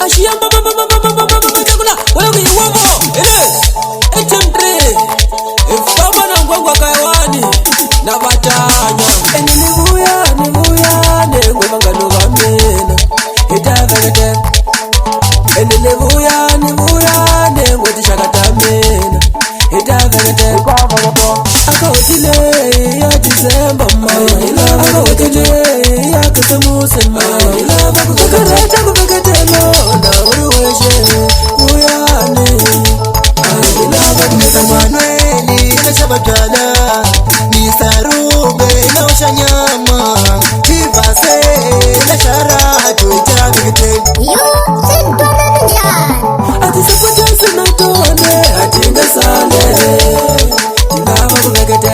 Ashia mama chakula wala kuiwamo etemtre ifama na ngwangwa kaiwani na batanya nivuya nengwe mangano gamena itavete nivuya nengwe tishakatamena itavete akawetile ya December akawetile ya Christmas kukareta kuveketelo na uruweshe uyane Manueli na Shabatana ni Sarube na Oshanyama Tivase na Sharatu itavekete atisipotese na tone atingasane tinava kuvekete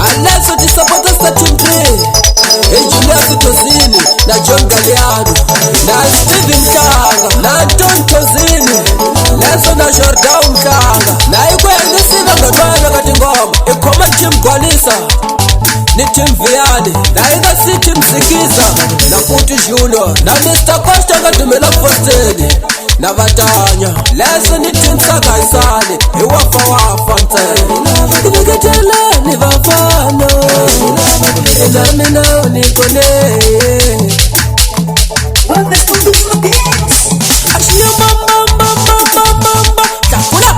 aleso tisapotesa timpe Julius Tozini na John Galeano na Steven Mkanga na Anton Tozini leso na Jordan Mkanga na ikwende sina ngatwana kati ngoma ikoma timgwalisa ni Tim Viane na ina si Tim Sikiza na Kuti Junior na Mr. Costa ngatumela Fosteni na Vatanya leso ni Tim Sagaisane iwafa mteni iveketele ni vafano Elamina unikone Ashia mama Takula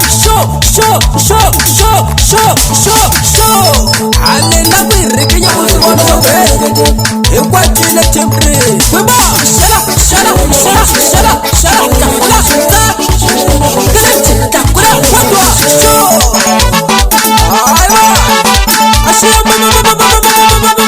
Alenda kuirikinya kusiwana wabegete Ikwatile timpri Wimba Shala Takula Wadwa Aiwa Ashia mama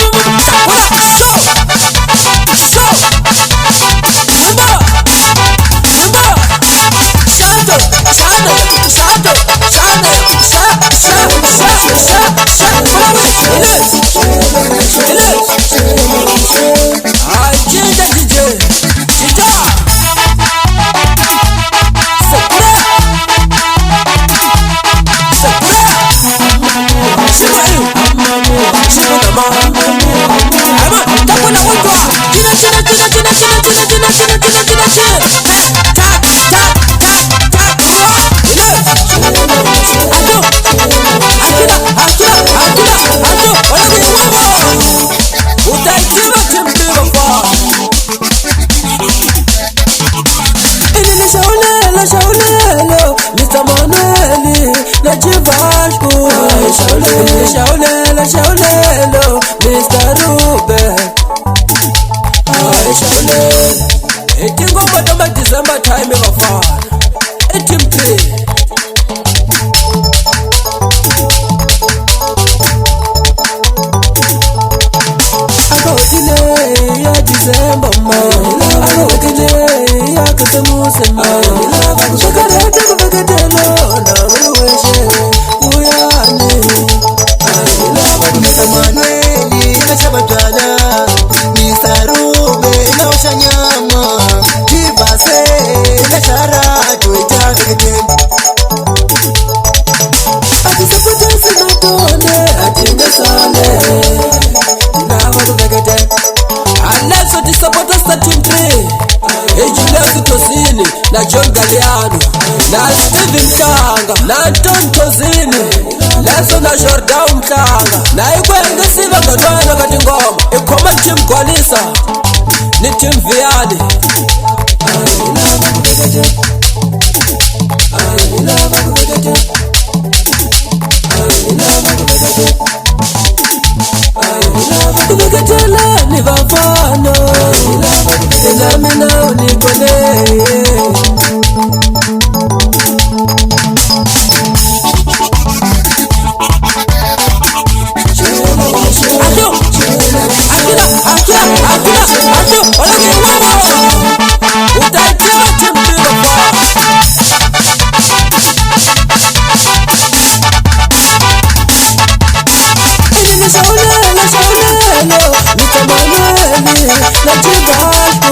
Shaulelo, Mr. Manueli, na Jivashku Shaulelo, Mr. Ruben Shaulelo Etingo batama December time evafana Etimpe akawetile ya December akawetile ya Christmas kukareta kuveketelo na uruweshe uyane Manueli na Shabatana ni Sarube na Oshanyama Tivase na Sharatu itavekete atisipotese na tone atingasane tinava kuvekete aleso tisapotesa timpe Julius Tozini na John Galeano na Steven Mkanga na Anton Tozini leso na Jordan Mkanga na ikwende siva ngatwana kati ngoma ikoma timgwalisa ni Tim Viane iveketele ni vafano Elamina unikone Shaulelo, Mr. Manueli, na Jivashku